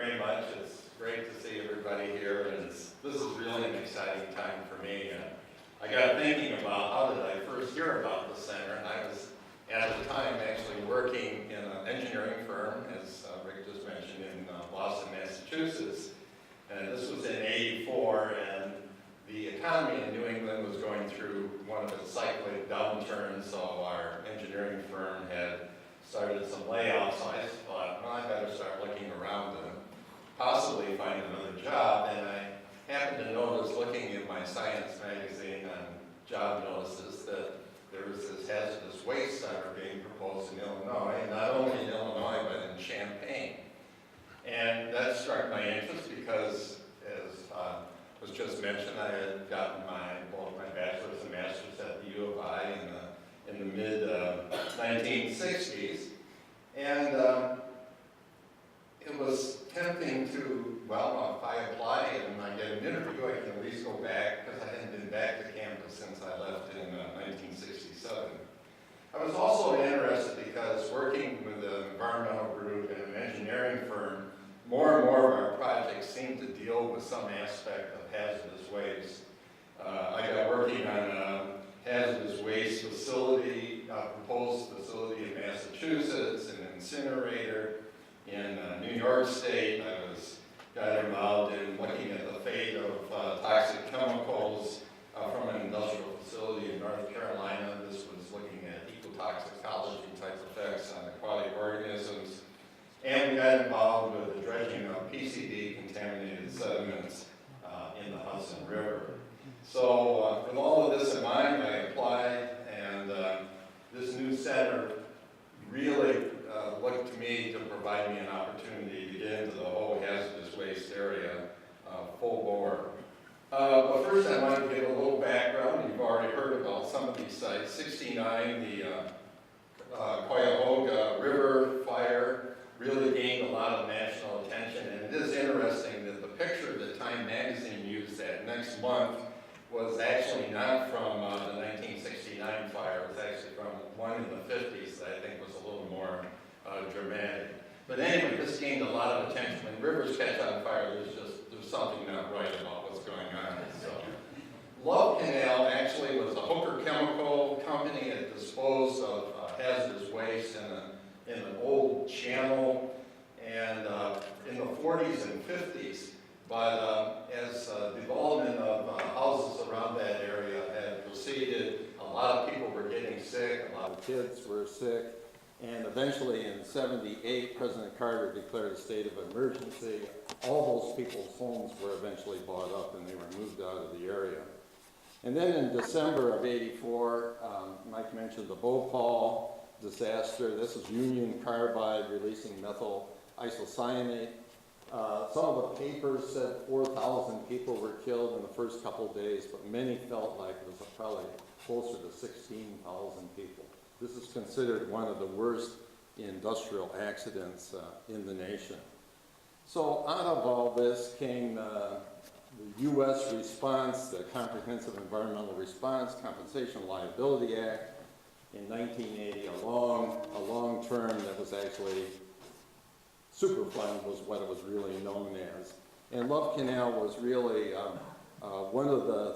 very much. It's great to see everybody here, and this is really an exciting time for me. I got thinking about how did I first hear about the center, and I was at the time actually working in an engineering firm, as Rick just mentioned, in Boston, Massachusetts. And this was in '84, and the economy in New England was going through one of its cyclic downturns, so our engineering firm had started some layoffs. So I thought, well, I better start looking around and possibly find another job. And I happened to notice, looking in my science magazine on job notices, that there was this hazardous waste center being proposed in Illinois, not only in Illinois, but in Champaign. And that struck my interest because, as was just mentioned, I had gotten both my bachelor's and master's at the U of I in the mid-1960s. And it was tempting to, well, if I apply and I get an interview, I can at least go back, because I hadn't been back to campus since I left in 1967. I was also interested because working with an environmental group and an engineering firm, more and more of our projects seem to deal with some aspect of hazardous waste. I got working on a hazardous waste facility, proposed facility in Massachusetts, an incinerator in New York State. I got involved in looking at the fate of toxic chemicals from an industrial facility in North Carolina. This was looking at ecotoxicology type effects on aquatic organisms. And we got involved with the dredging of PCB contaminated sediments in the Hudson River. So with all of this in mind, I applied, and this new center really looked to me to provide me an opportunity to get into the whole hazardous waste area full bore. But first I wanted to give a little background. You've already heard about some of these sites. 69, the Cuyahoga River fire, really gained a lot of national attention, and it is interesting that the picture that Time magazine used that next month was actually not from the 1969 fire. It was actually from one in the 50s that I think was a little more dramatic. But anyway, this gained a lot of attention. When rivers catch on fire, there's something not right about what's going on. So, Love Canal actually was a Hooker Chemical company that disposed of hazardous waste in an old channel, and in the 40s and 50s. But as development of houses around that area had proceeded, a lot of people were getting sick, a lot of kids were sick, and eventually in '78, President Carter declared a state of emergency. All those people's homes were eventually bought up and they were moved out of the area. And then in December of '84, Mike mentioned the Bhopal disaster. This is Union Carbide releasing methyl isocyanate. Some of the papers said 4,000 people were killed in the first couple of days, but many felt like it was probably closer to 16,000 people. This is considered one of the worst industrial accidents in the nation. So out of all this came the U.S. response, the Comprehensive Environmental Response Compensation Liability Act in 1980, a long term that was actually Superfund was what it was really known as. And Love Canal was really one of the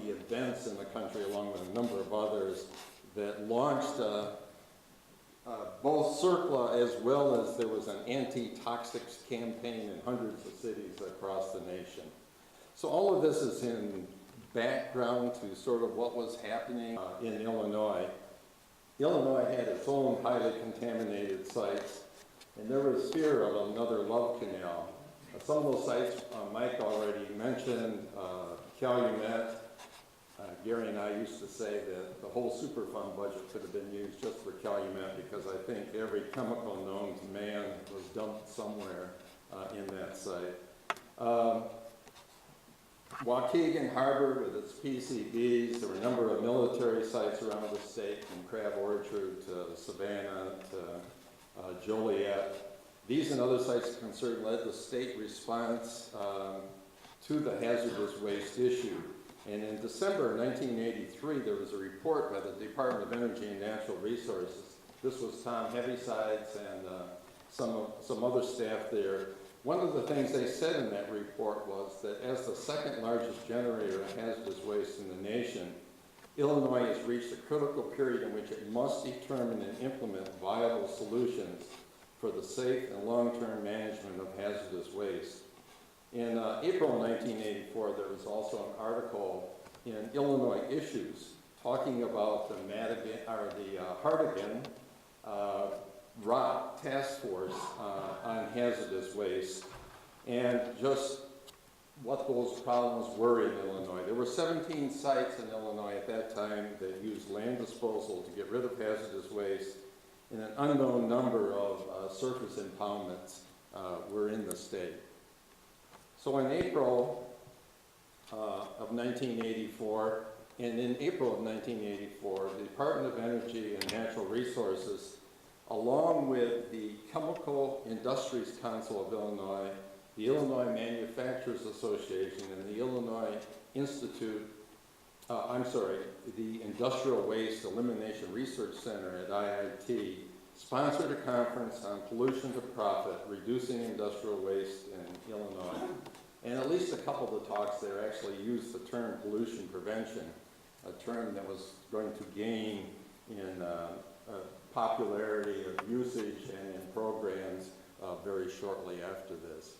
events in the country, along with a number of others, that launched both CERCLA as well as there was an anti-toxics campaign in hundreds of cities across the nation. So all of this is in background to sort of what was happening in Illinois. Illinois had its own highly contaminated sites, and there was fear of another Love Canal. Some of those sites Mike already mentioned, Calumet. Gary and I used to say that the whole Superfund budget could have been used just for Calumet, because I think every chemical known to man was dumped somewhere in that site. Waukegan Harbor with its PCBs, there were a number of military sites around the state, from Crab Orchard to Savannah to Joliet. These and other sites of concern led the state response to the hazardous waste issue. And in December 1983, there was a report by the Department of Energy and Natural Resources. This was Tom Heavysides and some other staff there. One of the things they said in that report was that as the second largest generator of hazardous waste in the nation, Illinois has reached a critical period in which it must determine and implement viable solutions for the safe and long-term management of hazardous waste. In April 1984, there was also an article in Illinois Issues talking about the Hartigan ROT task force on hazardous waste and just what those problems were in Illinois. There were 17 sites in Illinois at that time that used land disposal to get rid of hazardous waste, and an unknown number of surface impoundments were in the state. So in April of 1984, and in April of 1984, the Department of Energy and Natural Resources, along with the Chemical Industries Council of Illinois, the Illinois Manufacturers Association, and the Illinois the Industrial Waste Elimination Research Center at IIT, sponsored a conference on pollution to profit, reducing industrial waste in Illinois. And at least a couple of the talks there actually used the term pollution prevention, a term that was going to gain in popularity of usage and in programs very shortly after this.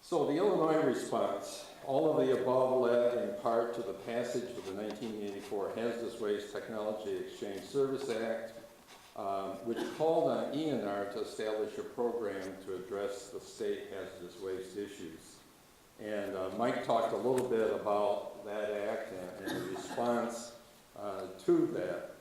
So the Illinois response, all of the above led in part to the passage of the 1984 Hazardous Waste Technology Exchange Service Act, which called on ENR to establish a program to address the state hazardous waste issues. And Mike talked a little bit about that act and the response to that.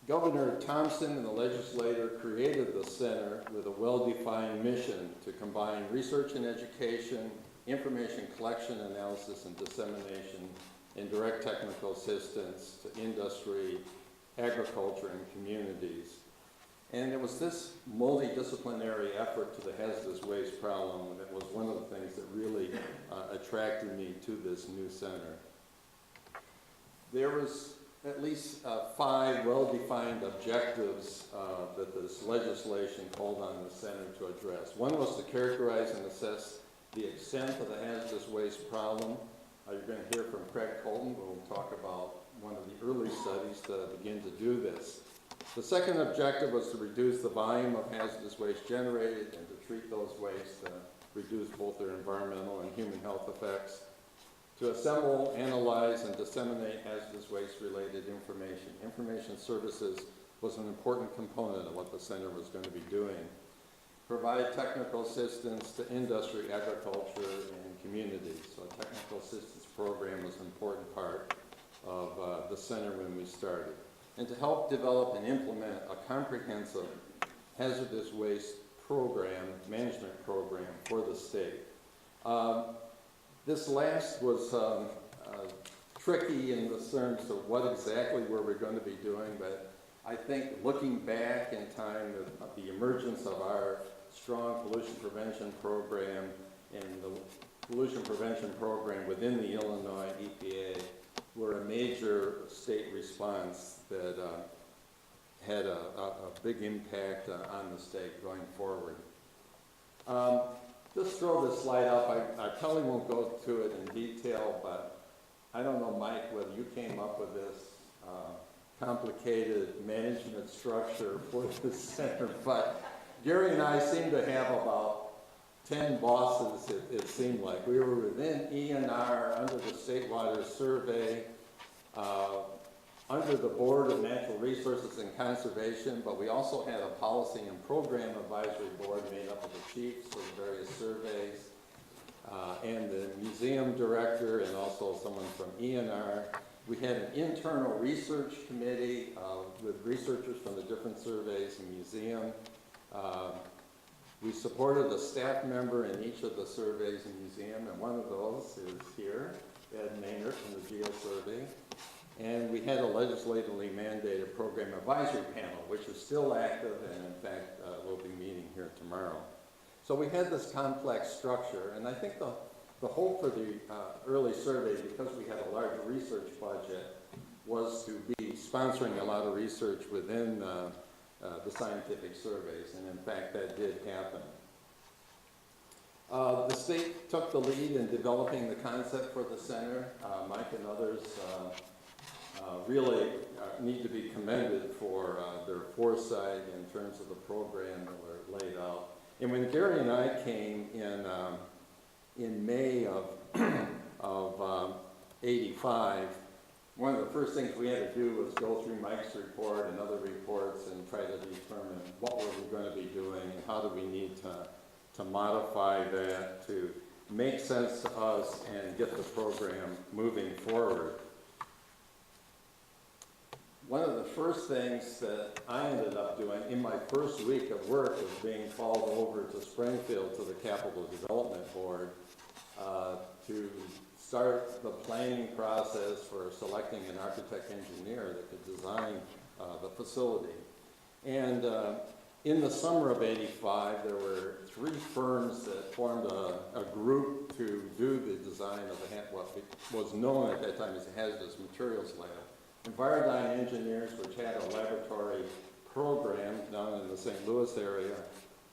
Governor Thompson and the legislature created the center with a well-defined mission to combine research and education, information collection, analysis, and dissemination, and direct technical assistance to industry, agriculture, and communities. And it was this multidisciplinary effort to the hazardous waste problem that was one of the things that really attracted me to this new center. There was at least 5 well-defined objectives that this legislation called on the center to address. One was to characterize and assess the extent of the hazardous waste problem. You're going to hear from Craig Colton, who will talk about one of the early studies to begin to do this. The second objective was to reduce the volume of hazardous waste generated and to treat those wastes to reduce both their environmental and human health effects. To assemble, analyze, and disseminate hazardous waste-related information. Information services was an important component of what the center was going to be doing. Provide technical assistance to industry, agriculture, and communities. So a technical assistance program was an important part of the center when we started. And to help develop and implement a comprehensive hazardous waste program, management program for the state. This last was tricky in the terms of what exactly were we going to be doing, but I think looking back in time of the emergence of our strong pollution prevention program and the pollution prevention program within the Illinois EPA were a major state response that had a big impact on the state going forward. Just throw this slide up. I probably won't go through it in detail, but I don't know, Mike, whether you came up with this complicated management structure for the center, but Gary and I seem to have about 10 bosses, it seemed like. We were within ENR, under the State Water Survey, under the Board of Natural Resources and Conservation, but we also had a policy and program advisory board made up of the chiefs of various surveys, and the museum director, and also someone from ENR. We had an internal research committee with researchers from the different surveys and museum. We supported a staff member in each of the surveys and museum, and one of those is here, Ed Maynard from the Geo Survey. And we had a legislatively mandated program advisory panel, which is still active, and in fact, we'll be meeting here tomorrow. So we had this complex structure, and I think the hope for the early survey, because we had a large research budget, was to be sponsoring a lot of research within the scientific surveys, and in fact that did happen. The state took the lead in developing the concept for the center. Mike and others really need to be commended for their foresight in terms of the program that were laid out. And when Gary and I came in May of 85, one of the first things we had to do was go through Mike's report and other reports and try to determine what were we going to be doing and how do we need to modify that to make sense to us and get the program moving forward. One of the first things that I ended up doing in my first week of work was being called over to Springfield to the Capital Development Board to start the planning process for selecting an architect engineer that could design the facility. And in the summer of '85, there were 3 firms that formed a group to do the design of what was known at that time as the Hazardous Materials Lab. Envirodyne Engineers, which had a laboratory program down in the St. Louis area,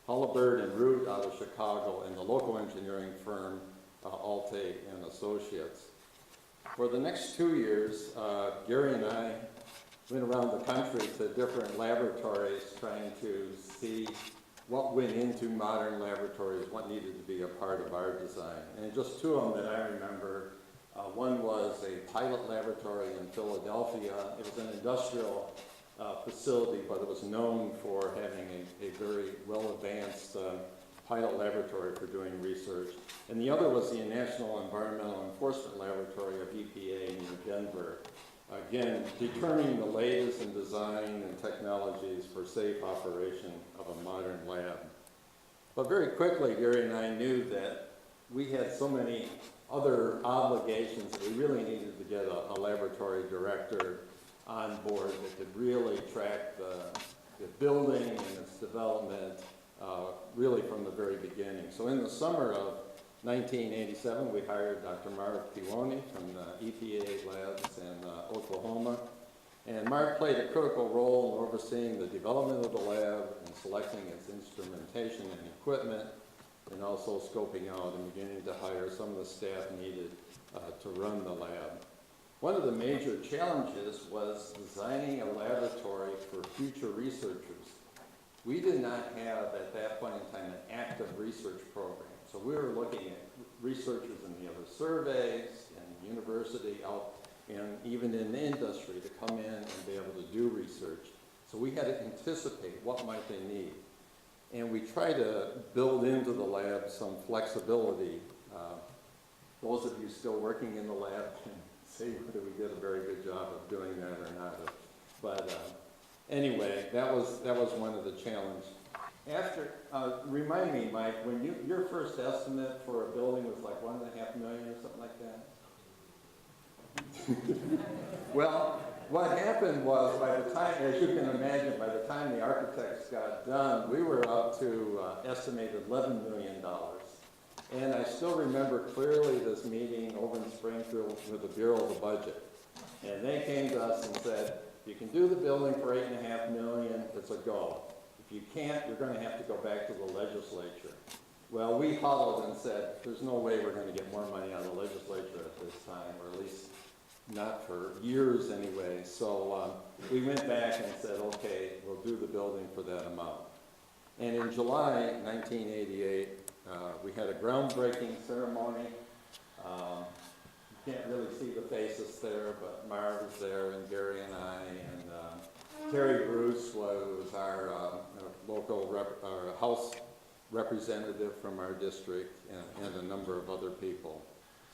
Hullabird and Root out of Chicago, and the local engineering firm, Alte and Associates. For the next 2 years, Gary and I went around the country to different laboratories trying to see what went into modern laboratories, what needed to be a part of our design. And just 2 of them that I remember. One was a pilot laboratory in Philadelphia. It was an industrial facility, but it was known for having a very well-advanced pilot laboratory for doing research. And the other was the National Environmental Enforcement Laboratory of EPA near Denver. Again, determining the latest in design and technologies for safe operation of a modern lab. But very quickly, Gary and I knew that we had so many other obligations that we really needed to get a laboratory director on board that could really track the building and its development really from the very beginning. So in the summer of 1987, we hired Dr. Mark Piwoni from the EPA labs in Oklahoma. And Mark played a critical role in overseeing the development of the lab and selecting its instrumentation and equipment, and also scoping out and beginning to hire some of the staff needed to run the lab. One of the major challenges was designing a laboratory for future researchers. We did not have, at that point in time, an active research program. So we were looking at researchers in the other surveys, in university, out, and even in the industry to come in and be able to do research. So we had to anticipate what might they need. And we try to build into the lab some flexibility. Those of you still working in the lab can say whether we did a very good job of doing that or not. But anyway, that was one of the challenges. After, remind me, Mike, when your first estimate for a building was like $1.5 million or something like that? Well, what happened was, by the time, as you can imagine, by the time the architects got done, we were up to estimated $11 million. And I still remember clearly this meeting over in Springfield with the Bureau of the Budget. And they came to us and said, if you can do the building for $8.5 million, it's a go. If you can't, you're going to have to go back to the legislature. Well, we huddled and said, there's no way we're going to get more money out of the legislature at this time, or at least not for years anyway. So we went back and said, okay, we'll do the building for that amount. And in July 1988, we had a groundbreaking ceremony. You can't really see the faces there, but Marv was there, and Gary and I, and Terry Bruce was our local House representative from our district, and a number of other people.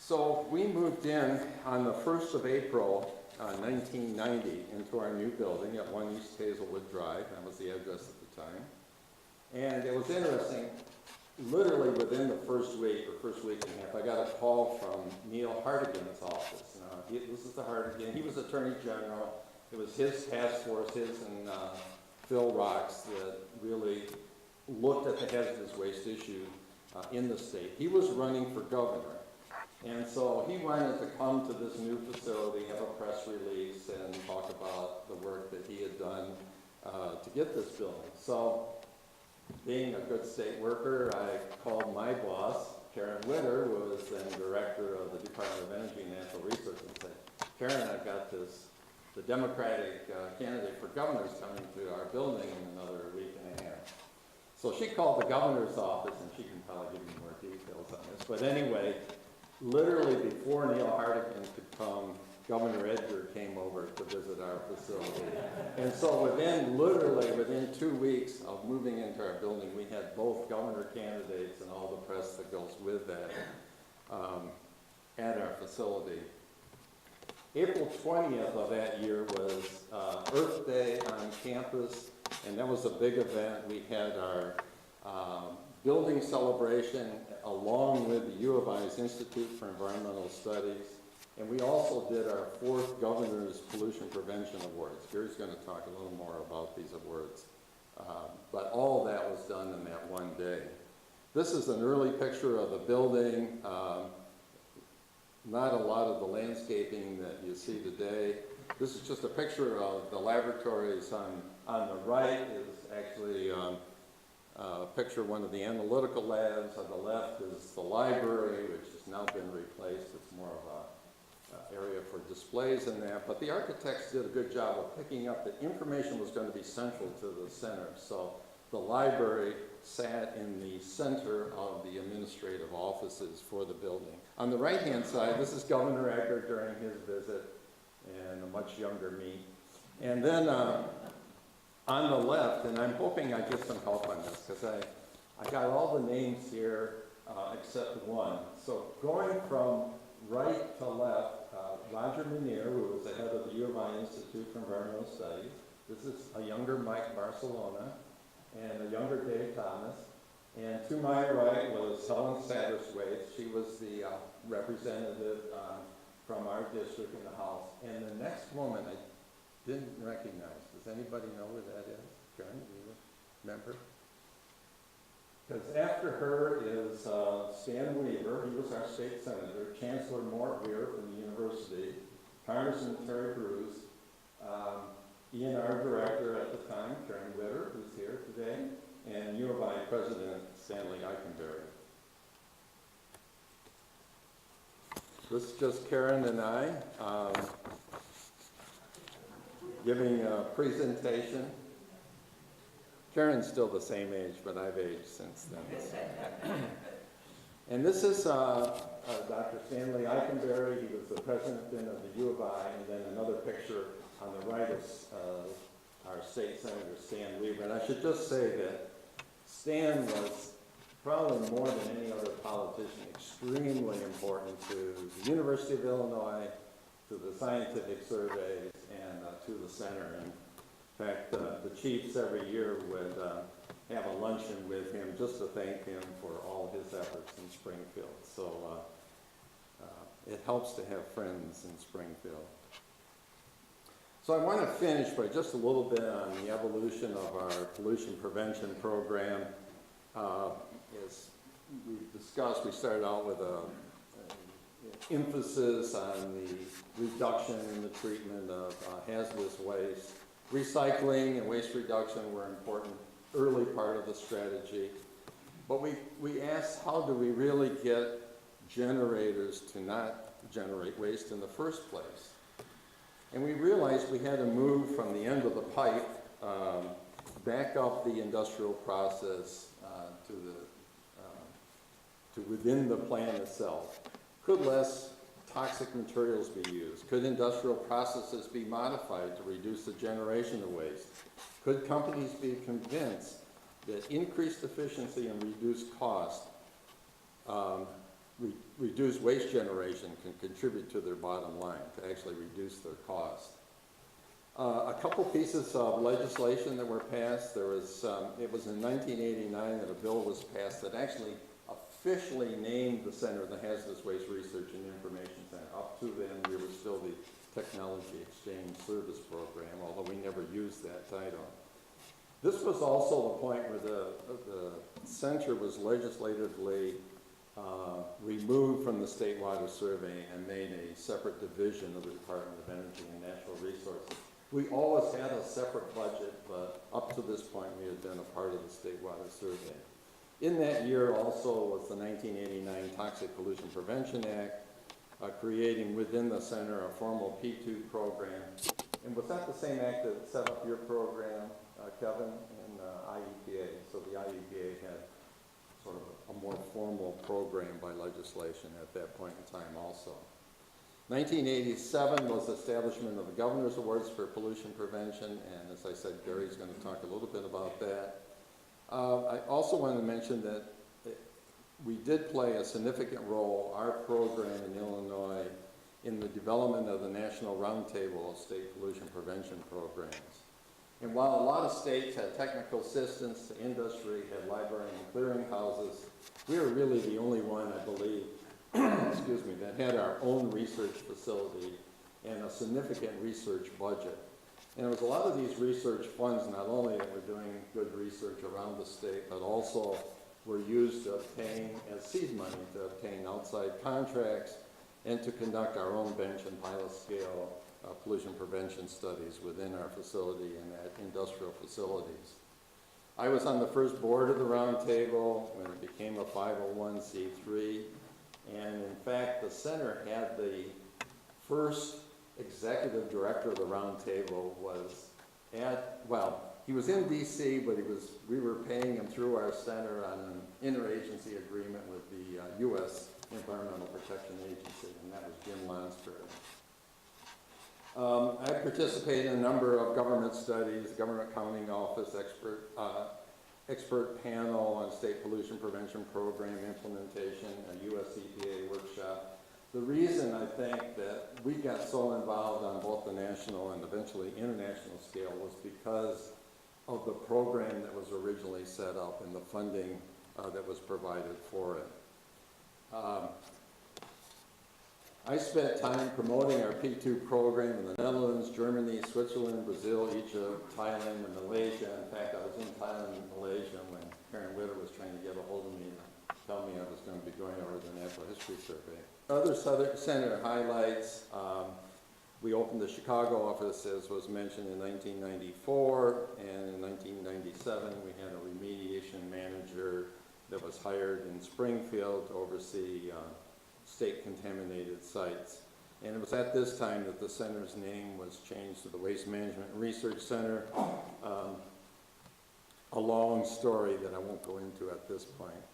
So we moved in on the 1st of April, 1990, into our new building at 1 East Hazelwood Drive. That was the address at the time. And it was interesting, literally within the first week and a half, I got a call from Neil Hartigan's office. Now, this is the Hartigan. He was Attorney General. It was his task force, his and Phil Rocks, that really looked at the hazardous waste issue in the state. He was running for governor. And so he wanted to come to this new facility, have a press release, and talk about the work that he had done to get this building. So, being a good state worker, I called my boss, Karen Witter, who was then director of the Department of Energy and Natural Resources, and said, Karen, I've got the Democratic candidate for governor's coming to our building in another week and a half. So she called the governor's office, and she can probably give you more details on this. But anyway, literally before Neil Hartigan could come, Governor Edgar came over to visit our facility. And so literally within 2 weeks of moving into our building, we had both governor candidates and all the press that goes with that at our facility. April 20th of that year was Earth Day on campus, and that was a big event. We had our building celebration along with the U of I's Institute for Environmental Studies. And we also did our 4th Governor's Pollution Prevention Awards. Gary's going to talk a little more about these awards. But all that was done in that one day. This is an early picture of the building. Not a lot of the landscaping that you see today. This is just a picture of the laboratories. On the right is actually a picture of one of the analytical labs. On the left is the library, which has now been replaced. It's more of a area for displays and that, but the architects did a good job of picking up that information was going to be central to the center. So the library sat in the center of the administrative offices for the building. On the right-hand side, this is Governor Edgar during his visit, and a much younger me. And then on the left, and I'm hoping I get some help on this, because I got all the names here except one. So going from right to left, Roger Munier, who was the head of the U of I Institute for Environmental Studies. This is a younger Mike Barcelona and a younger Dave Thomas. And to my right was Helen Satterthwaite. She was the representative from our district in the House. And the next woman I didn't recognize. Does anybody know who that is? Karen, do you remember? Because after her is Stan Weaver. He was our state senator. Chancellor Mort Weir from the university. Congressman Terry Bruce. E&R director at the time, Karen Witter, who's here today. And U of I President Stanley Eichenberry. This is just Karen and I giving a presentation. Karen's still the same age, but I've aged since then. And this is Dr. Stanley Eichenberry. He was the president then of the U of I, and then another picture on the right is our state senator, Stan Weaver. And I should just say that Stan was probably more than any other politician extremely important to the University of Illinois, to the scientific surveys, and to the center. And in fact, the chiefs every year would have a luncheon with him just to thank him for all his efforts in Springfield. So it helps to have friends in Springfield. So I want to finish by just a little bit on the evolution of our pollution prevention program. As we've discussed, we started out with an emphasis on the reduction in the treatment of hazardous waste. Recycling and waste reduction were an important early part of the strategy. But we asked, how do we really get generators to not generate waste in the first place? And we realized we had to move from the end of the pipe back up the industrial process to within the plant itself. Could less toxic materials be used? Could industrial processes be modified to reduce the generation of waste? Could companies be convinced that increased efficiency and reduced cost, reduced waste generation can contribute to their bottom line, to actually reduce their cost? A couple pieces of legislation that were passed. It was in 1989 that a bill was passed that actually officially named the center the Hazardous Waste Research and Information Center. Up to then, we were still the Technology Exchange Service Program, although we never used that title. This was also the point where the center was legislatively removed from the State Water Survey and made a separate division of the Department of Energy and Natural Resources. We always had a separate budget, but up to this point, we had been a part of the State Water Survey. In that year also was the 1989 Toxic Pollution Prevention Act, creating within the center a formal P2 program. And was that the same act that set up your program, Kevin, and IEPA? So the IEPA had sort of a more formal program by legislation at that point in time also. 1987 was the establishment of the Governor's Awards for Pollution Prevention, and as I said, Gary's going to talk a little bit about that. I also want to mention that we did play a significant role, our program in Illinois, in the development of the National Roundtable of State Pollution Prevention Programs. And while a lot of states had technical assistance, the industry had library and clearinghouses, we were really the only one, I believe, excuse me, that had our own research facility and a significant research budget. And it was a lot of these research funds, not only that were doing good research around the state, but also were used to obtain, as seed money, to obtain outside contracts and to conduct our own bench and pilot scale pollution prevention studies within our facility and at industrial facilities. I was on the first board of the roundtable when it became a 501c3, and in fact, the center had the first executive director of the roundtable was he was in DC, but we were paying him through our center on an interagency agreement with the U.S. Environmental Protection Agency, and that was Jim Lonsberry. I participated in a number of government studies, Government Accounting Office expert panel on state pollution prevention program implementation, a US EPA workshop. The reason I think that we got so involved on both the national and eventually international scale was because of the program that was originally set up and the funding that was provided for it. I spent time promoting our P2 program in the Netherlands, Germany, Switzerland, Brazil, Egypt, Thailand, and Malaysia. In fact, I was in Thailand and Malaysia when Karen Witter was trying to get a hold of me to tell me I was going to be going over the Natural History Survey. Other Center highlights, we opened the Chicago office, as was mentioned, in 1994, and in 1997 we had a remediation manager that was hired in Springfield to oversee state contaminated sites. And it was at this time that the center's name was changed to the Waste Management Research Center. A long story that I won't go into at this point.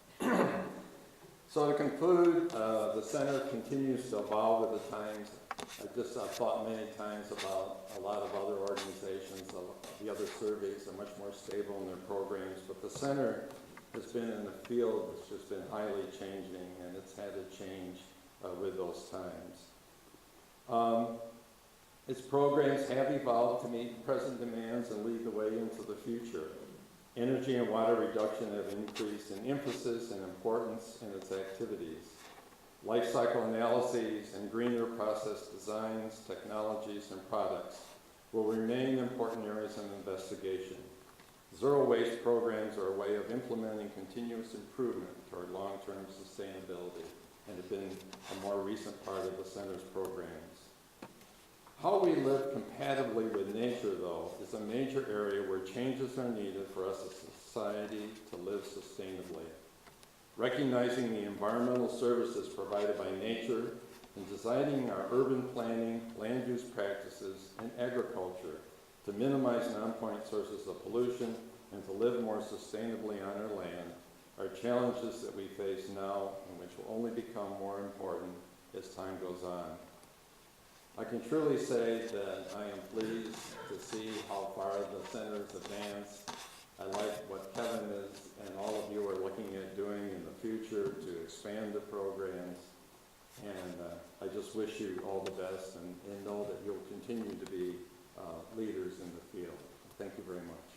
So to conclude, the center continues to evolve with the times. I've thought many times about a lot of other organizations. The other surveys are much more stable in their programs, but the center has been in the field that's just been highly changing, and it's had to change with those times. Its programs have evolved to meet present demands and lead the way into the future. Energy and water reduction have increased in emphasis and importance in its activities. Life cycle analyses and greener process designs, technologies, and products will remain important areas of investigation. Zero waste programs are a way of implementing continuous improvement toward long-term sustainability and have been a more recent part of the center's programs. How we live compatibly with nature, though, is a major area where changes are needed for us as a society to live sustainably. Recognizing the environmental services provided by nature and designing our urban planning, land use practices, and agriculture to minimize non-point sources of pollution and to live more sustainably on our land are challenges that we face now and which will only become more important as time goes on. I can truly say that I am pleased to see how far the center has advanced. I like what Kevin is and all of you are looking at doing in the future to expand the programs. And I just wish you all the best and know that you'll continue to be leaders in the field. Thank you very much.